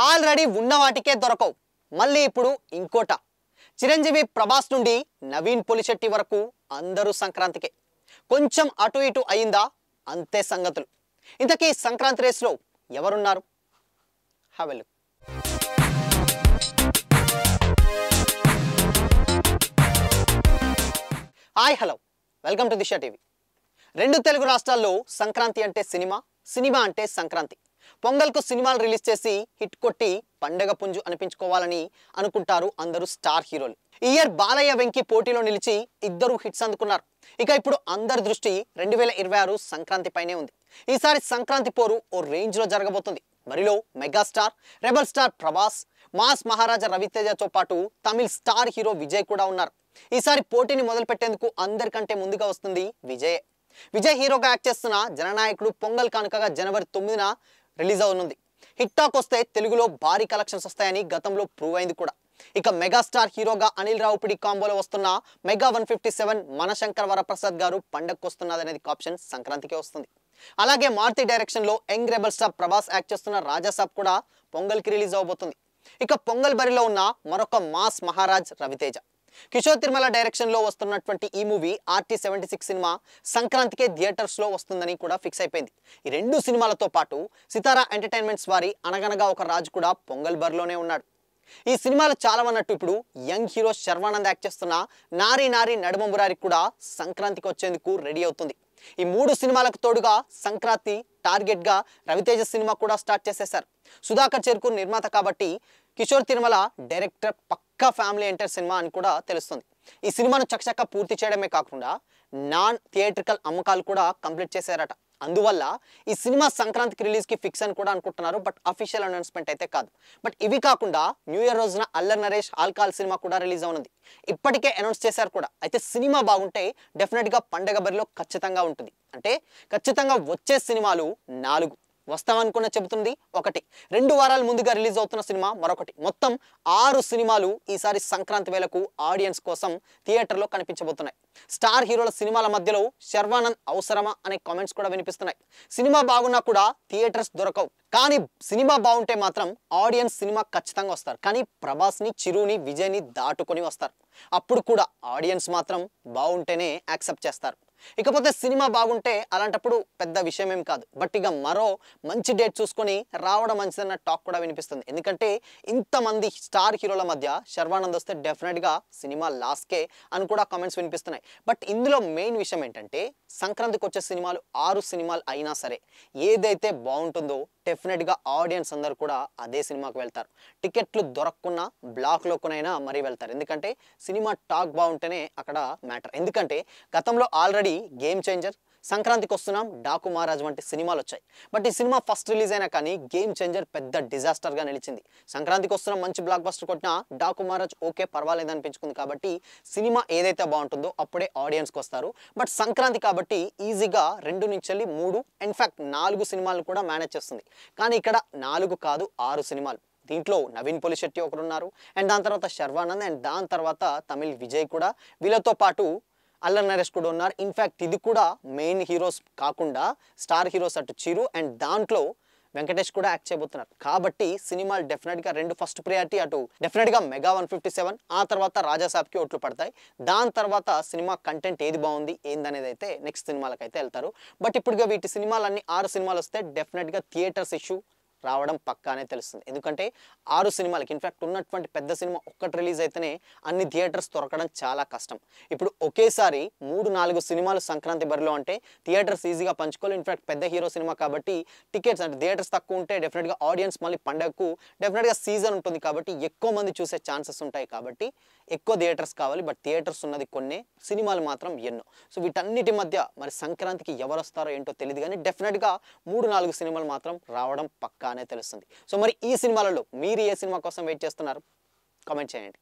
Already ఉన్న వాటికే దొరకవు, మళ్ళీ ఇప్పుడు ఇంకోట. చిరంజీవి ప్రభాస్ నుండి నవీన్ పొలిశెట్టి వరకు అందరూ సంక్రాంతికే. కొంచెం అటు ఇటు అయిందా అంతే సంగతులు. ఇంతకీ సంక్రాంతి రేస్లో ఎవరున్నారు? Have a look. Hi hello, welcome to Disha TV. రెండు తెలుగు రాష్ట్రాల్లో సంక్రాంతి అంటే సినిమా, సినిమా అంటే సంక్రాంతి. పొంగల్కు సినిమాలు రిలీజ్ చేసి హిట్ కొట్టి పండగ పుంజు అనిపించుకోవాలని అనుకుంటారు అందరూ స్టార్ హీరోలు. ఈ ఇయర్ బాలయ్య వెంకీ పోటీలో నిలిచి ఇద్దరు హిట్స్ అందుకున్నారు. ఇక ఇప్పుడు అందరి దృష్టి 2026 సంక్రాంతి పైనే ఉంది. ఈసారి సంక్రాంతి పోరు ఓ రేంజ్ లో జరగబోతుంది. మరిలో megastar rebel star Prabhas, mass maharaja రవితేజతో పాటు తమిళ్ స్టార్ హీరో విజయ్ కూడా ఉన్నారు. ఈసారి పోటీని మొదలు పెట్టేందుకు అందరికంటే ముందుగా వస్తుంది విజయ్. విజయ్ హీరోగా యాక్ట్ చేస్తున్న జననాయకుడు పొంగల్ కానుకగా జనవరి 9న రిలీజ్ అవనుంది. హిట్ టాక్ వస్తే తెలుగులో భారీ కలెక్షన్స్ వస్తాయని గతంలో ప్రూవ్ అయింది కూడా. ఇక మెగాస్టార్ హీరోగా అనిల్ రావుపిడి కాంబోలో వస్తున్న మెగా 157 మనశంకర్ వరప్రసాద్ గారు పండగకు వస్తున్నదనేది కాప్షన్ సంక్రాంతికే వస్తుంది. అలాగే మారుతి డైరెక్షన్ లో young rebel star Prabhas act చేస్తున్న రాజాసాబ్ కూడా పొంగల్కి రిలీజ్ అవబోతుంది. ఇక పొంగల్ బరిలో ఉన్న మరొక మాస్ మహారాజ్ రవితేజ. కిషోర్ తిరుమల డైరెక్షన్ లో వస్తున్నటువంటి ఈ మూవీ RT76 సినిమా సంక్రాంతికే థియేటర్స్ లో వస్తుందని కూడా ఫిక్స్ అయిపోయింది. ఈ రెండు సినిమాలతో పాటు సితారా ఎంటర్టైన్మెంట్స్ వారి అనగనగా ఒక రాజు కూడా పొంగల్ బరిలోనే ఉన్నాడు. ఈ సినిమాలు చాలా అన్నట్టు ఇప్పుడు యంగ్ హీరో శర్వానంద్ యాక్ట్ చేస్తున్న నారీ నారీ నడుమ మురారి కూడా సంక్రాంతికి వచ్చేందుకు రెడీ అవుతుంది. ఈ మూడు సినిమాలకు తోడుగా సంక్రాంతి టార్గెట్ గా రవితేజ సినిమా కూడా స్టార్ట్ చేసేశారు. సుధాకర్ చెరుకు నిర్మాత కాబట్టి కిషోర్ తిరుమల డైరెక్టర్, పక్కా ఫ్యామిలీ ఎంటర్ సినిమా అని కూడా తెలుస్తుంది. ఈ సినిమాను చకచకా పూర్తి చేయడమే కాకుండా నాన్ థియేట్రికల్ అమ్మకాలు కూడా కంప్లీట్ చేశారట. అందువల్ల ఈ సినిమా సంక్రాంతికి రిలీజ్ కి ఫిక్స్ అని కూడా అనుకుంటున్నారు. బట్ అఫీషియల్ అనౌన్స్మెంట్ అయితే కాదు. బట్ ఇవి కాకుండా న్యూ ఇయర్ రోజున అల్లరి నరేష్ ఆల్కాల్ సినిమా కూడా రిలీజ్ అవునుంది. ఇప్పటికే అనౌన్స్ చేశారు కూడా. అయితే సినిమా బాగుంటే డెఫినెట్ గా పండగ బరిలో ఖచ్చితంగా ఉంటుంది. అంటే ఖచ్చితంగా వచ్చే సినిమాలు 4 వస్తామనుకున్న చెబుతుంది ఒకటి, 2 వారాల ముందుగా రిలీజ్ అవుతున్న సినిమా మరొకటి. మొత్తం 6 సినిమాలు ఈసారి సంక్రాంతి వేళకు ఆడియన్స్ కోసం థియేటర్లో కనిపించబోతున్నాయి. స్టార్ హీరోల సినిమాల మధ్యలో శర్వానంద్ అవసరమా అనే కామెంట్స్ కూడా వినిపిస్తున్నాయి. సినిమా బాగున్నా కూడా థియేటర్స్ దొరకవు, కానీ సినిమా బాగుంటే మాత్రం ఆడియన్స్ సినిమా ఖచ్చితంగా వస్తారు. కానీ ప్రభాస్ని, చిరుని, విజయ్ని దాటుకొని వస్తారు. అప్పుడు కూడా ఆడియన్స్ మాత్రం బాగుంటేనే యాక్సెప్ట్ చేస్తారు. ఇకపోతే సినిమా బాగుంటే అలాంటప్పుడు పెద్ద విషయం ఏం కాదు. బట్ ఇక మరో మంచి డేట్ చూసుకొని రావడం మంచిదన్న టాక్ కూడా వినిపిస్తుంది. ఎందుకంటే ఇంతమంది స్టార్ హీరోల మధ్య శర్వానంద్ వస్తే డెఫినెట్గా సినిమా లాస్కే అని కూడా కామెంట్స్ వినిపిస్తున్నాయి. బట్ ఇందులో మెయిన్ విషయం ఏంటంటే సంక్రాంతికి వచ్చే సినిమాలు 6 సినిమాలు అయినా సరే ఏదైతే బాగుంటుందో డెఫినెట్గా ఆడియన్స్ అందరూ కూడా అదే సినిమాకు వెళ్తారు. టికెట్లు దొరకకున్నా బ్లాక్లో కొనైనా మరీ వెళ్తారు. ఎందుకంటే సినిమా టాక్ బాగుంటేనే అక్కడ మ్యాటర్. ఎందుకంటే గతంలో ఆల్రెడీ గేమ్ చేంజర్, సంక్రాంతికి వస్తున్నాం, డాకు మహారాజ్ వంటి సినిమాలు వచ్చాయి. బట్ ఈ సినిమా ఫస్ట్ రిలీజ్ అయినా కానీ గేమ్ చేంజర్ పెద్ద డిజాస్టర్గా నిలిచింది. సంక్రాంతికి వస్తున్నాం మంచి బ్లాక్ బస్టర్ కొట్టినా డాకు మహారాజ్ ఓకే పర్వాలేదు అనిపించుకుంది. కాబట్టి సినిమా ఏదైతే బాగుంటుందో అప్పుడే ఆడియన్స్కి వస్తారు. బట్ సంక్రాంతి కాబట్టి ఈజీగా 2 నుంచి 3 ఇన్ఫ్యాక్ట్ 4 సినిమాలు కూడా మేనేజ్ చేస్తుంది. కానీ ఇక్కడ 4 కాదు 6 సినిమాలు. దీంట్లో నవీన్ పొలిశెట్టి ఒకరున్నారు, అండ్ దాని తర్వాత శర్వానంద్, అండ్ దాని తర్వాత తమిళ్ విజయ్ కూడా, వీళ్ళతో పాటు అల్లరి నరేష్ కూడా ఉన్నారు. ఇన్ఫ్యాక్ట్ ఇది కూడా మెయిన్ హీరోస్ కాకుండా స్టార్ హీరోస్ అటు చిరు అండ్ దాంట్లో వెంకటేష్ కూడా యాక్ట్ చేయబోతున్నారు. కాబట్టి సినిమాలు డెఫినెట్గా 2 ఫస్ట్ ప్రియారిటీ అటు డెఫినెట్గా మెగా 157, ఆ తర్వాత రాజాసాబ్కి ఓట్లు పడతాయి. దాని తర్వాత సినిమా కంటెంట్ ఏది బాగుంది ఏందనేది అయితే నెక్స్ట్ సినిమాలకైతే వెళ్తారు. బట్ ఇప్పుడుగా వీటి సినిమాలన్నీ 6 సినిమాలు వస్తే డెఫినెట్గా థియేటర్స్ ఇష్యూ రావడం పక్కానే తెలుస్తుంది. ఎందుకంటే 6 సినిమాలకి ఇన్ఫ్యాక్ట్ ఉన్నటువంటి పెద్ద సినిమా ఒక్కటి రిలీజ్ అయితేనే అన్ని థియేటర్స్ దొరకడం చాలా కష్టం. ఇప్పుడు ఒకేసారి 3-4 సినిమాలు సంక్రాంతి బరిలో అంటే థియేటర్స్ ఈజీగా పంచుకోవాలి. ఇన్ఫ్యాక్ట్ పెద్ద హీరో సినిమా కాబట్టి టికెట్స్ అంటే థియేటర్స్ తక్కువ ఉంటే డెఫినెట్గా ఆడియన్స్ మళ్ళీ పండగకు డెఫినెట్గా సీజన్ ఉంటుంది కాబట్టి ఎక్కువ మంది చూసే ఛాన్సెస్ ఉంటాయి. కాబట్టి ఎక్కువ థియేటర్స్ కావాలి. బట్ థియేటర్స్ ఉన్నది కొన్ని, సినిమాలు మాత్రం ఎన్నో. సో వీటన్నిటి మధ్య మరి సంక్రాంతికి ఎవరు వస్తారో ఏంటో తెలియదు, కానీ డెఫినెట్గా 3-4 సినిమాలు మాత్రం రావడం పక్కానే తెలుస్తుంది. సో మరి ఈ సినిమాలలో మీరు ఏ సినిమా కోసం వెయిట్ చేస్తున్నారు? కామెంట్ చేయండి.